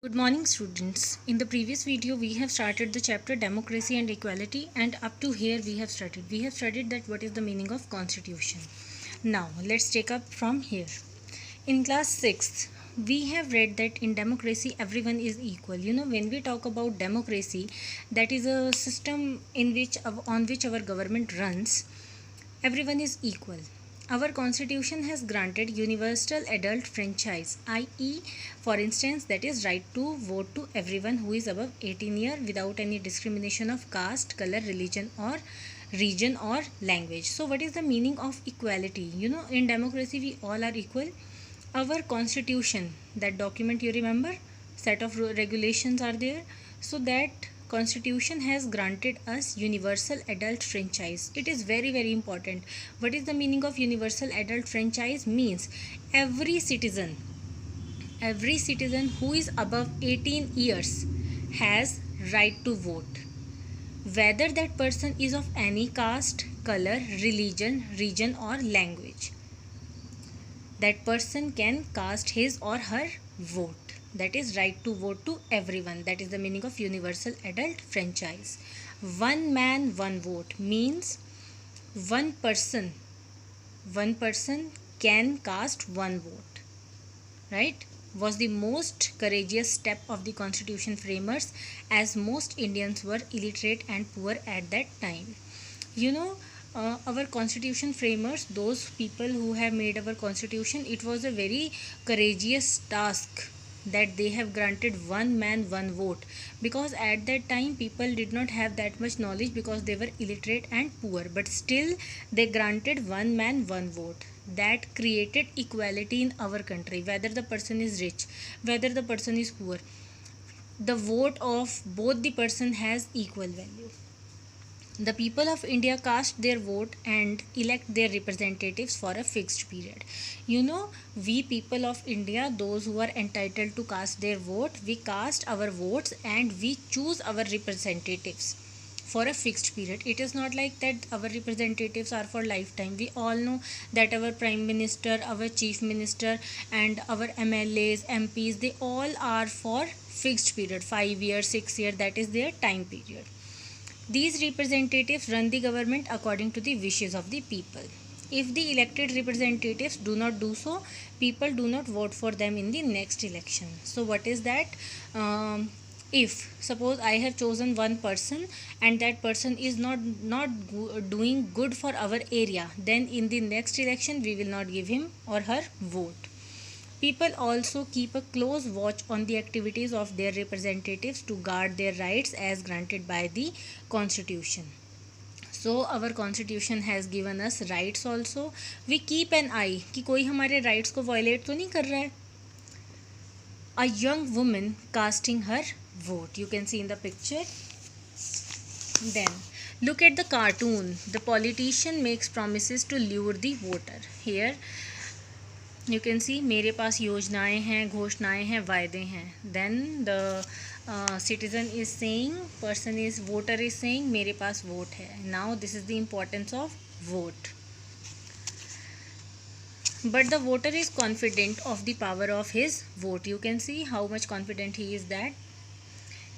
Good morning, students. In the previous video, we have started the chapter Democracy and Equality, and up to here we have studied. We have studied that what is the meaning of Constitution. Now, let's take up from here. In class 6th, we have read that in democracy everyone is equal. When we talk about democracy, that is a system on which our government runs. Everyone is equal. Our constitution has granted universal adult franchise, i.e., for instance, that is right to vote to everyone who is above 18 years without any discrimination of caste, color, religion, or region or language. So, what is the meaning of equality? In democracy, we all are equal. Our constitution, that document you remember, set of regulations are there. So, that constitution has granted us universal adult franchise. It is very important. What is the meaning of universal adult franchise? Means every citizen who is above 18 years has right to vote, whether that person is of any caste, color, religion, region or language. That person can cast his or her vote. That is right to vote to everyone. That is the meaning of universal adult franchise. One man, one vote means one person can cast one vote. Right? Was the most courageous step of the constitution framers, as most Indians were illiterate and poor at that time. Our constitution framers, those people who have made our constitution, it was a very courageous task that they have granted one man one vote, because at that time people did not have that much knowledge because they were illiterate and poor, but still they granted one man one vote. That created equality in our country, whether the person is rich, whether the person is poor, the vote of both the person has equal value. The people of India cast their vote and elect their representatives for a fixed period. We people of India, those who are entitled to cast their vote, we cast our votes and we choose our representatives for a fixed period. It is not like that our representatives are for lifetime. We all know that our prime minister, our chief minister and our MLAs, MPs, they all are for fixed period, 5 years, 6 years, that is their time period. These representatives run the government according to the wishes of the people. If the elected representatives do not do so, people do not vote for them in the next election. So what is that? If suppose I have chosen one person and that person is not doing good for our area, then in the next election we will not give him or her vote. People also keep a close watch on the activities of their representatives to guard their rights as granted by the Constitution. So our Constitution has given us rights also. We keep an eye कि कोई हमारे rights को violate तो नहीं कर रहा है. A young woman casting her vote. You can see in the picture. Then look at the cartoon. The politician makes promises to lure the voter. Here you can see मेरे पास योजनाएं हैं, घोषणाएं हैं, वायदे हैं. Then the citizen is saying, voter is saying मेरे पास vote है. Now this is the importance of vote. But the voter is confident of the power of his vote. You can see how much confident he is that.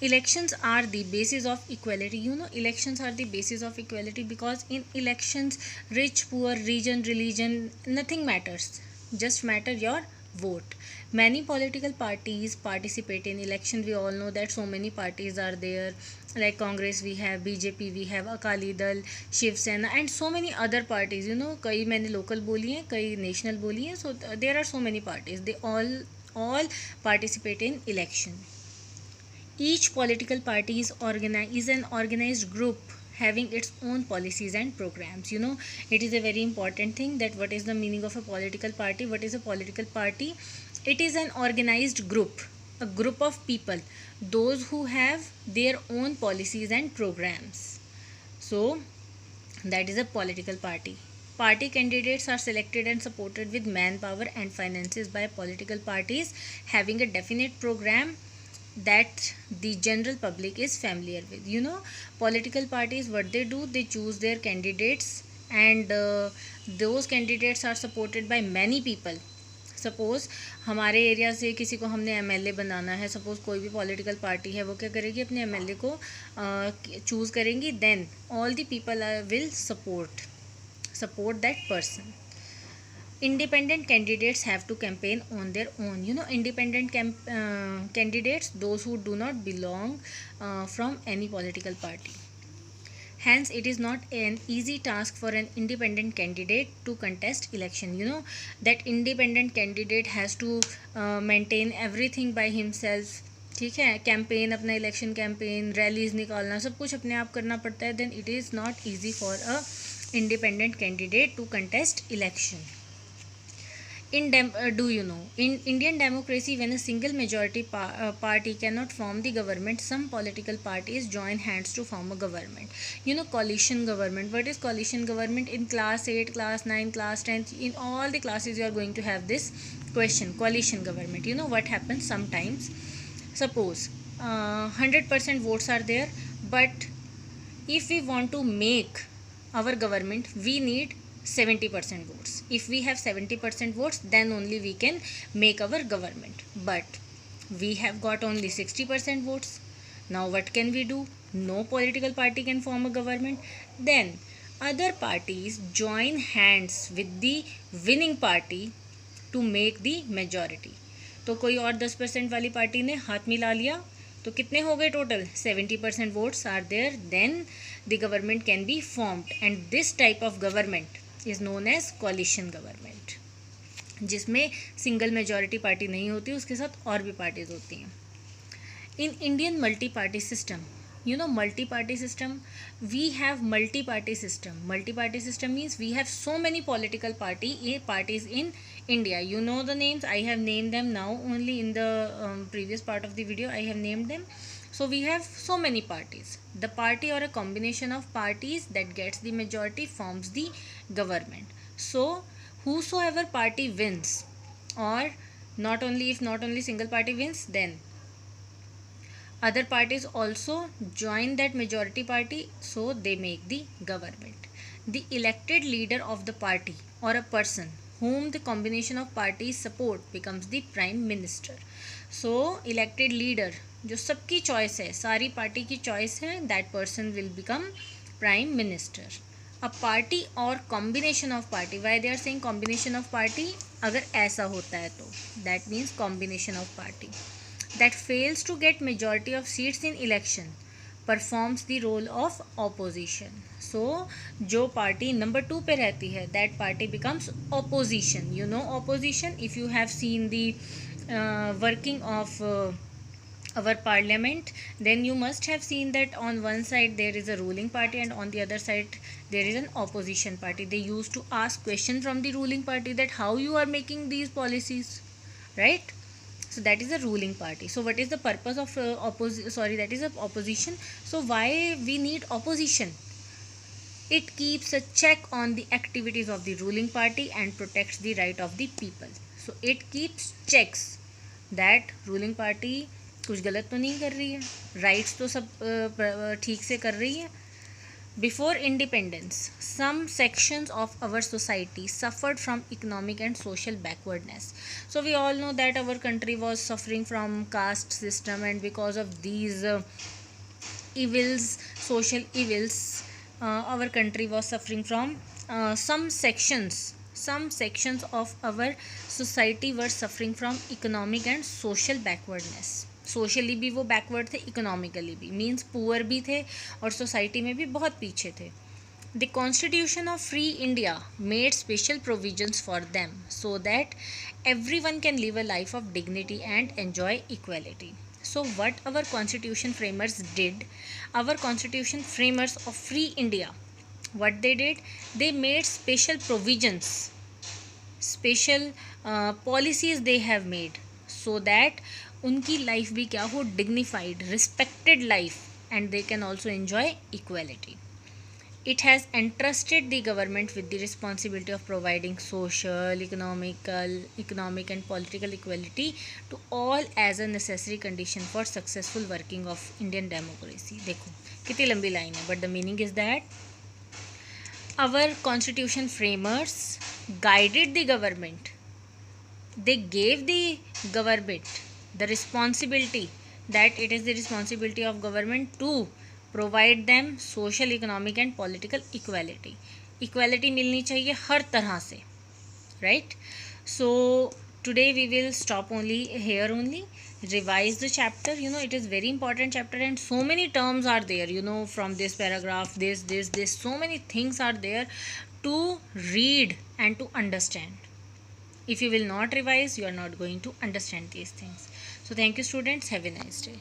Elections are the basis of equality. Elections are the basis of equality because in elections, rich, poor, region, religion, nothing matters. Just matter your vote. Many political parties participate in election. We all know that so many parties are there, like Congress we have, BJP we have, Akali Dal, Shiv Sena and so many other parties. कई मैंने local बोली हैं, कई national बोली हैं. So there are so many parties. They all participate in election. Each political party is an organized group having its own policies and programs. It is a very important thing that what is the meaning of a political party. What is a political party? It is an organized group, a group of people, those who have their own policies and programs. So that is a political party. Party candidates are selected and supported with manpower and finances by political parties having a definite program that the general public is familiar with. Political parties, what they do, they choose their candidates and those candidates are supported by many people. Suppose हमारे area से किसी को हमने MLA बनाना है, suppose कोई भी political party है, वो क्या करेगी, अपने एमएलए को चूज़ करेंगी, then all the people will support that person. Independent candidates have to campaign on their own. Independent candidates, those who do not belong from any political party. Hence, it is not an easy task for an independent candidate to contest election. That independent candidate has to maintain everything by himself. ठीक है, campaign, अपना election campaign, rallies निकालना, सब कुछ अपने आप करना पड़ता है. Then it is not easy for a independent candidate to contest election. Do you know, in Indian democracy, when a single majority party cannot form the government, some political parties join hands to form a government. Coalition government. What is coalition government? In class 8, class 9, class 10, in all the classes you are going to have this question, coalition government. What happens sometimes? Suppose 100% votes are there, but if we want to make our government, we need 70% votes. If we have 70% votes, then only we can make our government. But we have got only 60% votes. Now what can we do? No political party can form a government. Then other parties join hands with the winning party to make the majority. तो कोई और 10% वाली party ने हाथ मिला लिया, तो कितने हो गए total? 70% votes are there. Then the government can be formed, and this type of government is known as coalition government, जिसमें सिंगल मेजॉरिटी पार्टी नहीं होती, उसके साथ और भी पार्टीज होती हैं. In Indian multi-party system, multi-party system, we have multi-party system. Multi-party system means we have so many political parties in India. You know the names, I have named them now, only in the previous part of the video I have named them. So we have so many parties. The party or a combination of parties that gets the majority forms the government. So whosoever party wins, or if not only single party wins, then other parties also join that majority party, so they make the government. The elected leader of the party or a person whom the combination of parties support becomes the prime minister. So elected leader, जो सबकी choice है, सारी party की choice है, that person will become prime minister. A party और combination of party, why they are saying combination of party? अगर ऐसा होता है तो that means combination of party that fails to get majority of seats in election performs the role of opposition. So जो party number 2 पे रहती है, that party becomes opposition. Opposition, if you have seen the working of our parliament, then you must have seen that on one side there is a ruling party and on the other side there is an opposition party. They used to ask questions from the ruling party that how you are making these policies, right? So that is a ruling party. So what is the purpose of that is a opposition. So why we need opposition? It keeps a check on the activities of the ruling party and protects the right of the people. So it keeps checks that ruling party कुछ गलत तो नहीं कर रही है, rights तो सब ठीक से कर रही है. Before independence, some sections of our society suffered from economic and social backwardness. So we all know that our country was suffering from caste system, and because of these evils, social evils, our country was suffering from some sections of our society were suffering from economic and social backwardness. Socially भी वो backward थे, economically भी, means poor भी थे और society में भी बहुत पीछे थे. The constitution of free India made special provisions for them so that every one can live a life of dignity and enjoy equality. So what our constitution framers did, our constitution framers of free India, what they did, they made special provisions, special policies they have made so that उनकी life भी क्या हो, dignified, respected life, and they can also enjoy equality. It has entrusted the government with the responsibility of providing social, economic and political equality to all as a necessary condition for successful working of Indian democracy. देखो कितनी लंबी line है, but the meaning is that our constitution framers guided the government they gave the government the responsibility, that it is the responsibility of government to provide them social, economic and political equality. Equality मिलनी चाहिए हर तरह से, right? So today we will stop only here only, revise the chapter. It is very important chapter, and so many terms are there, from this paragraph, this so many things are there to read and to understand. If you will not revise, you are not going to understand these things. So thank you students, have a nice day.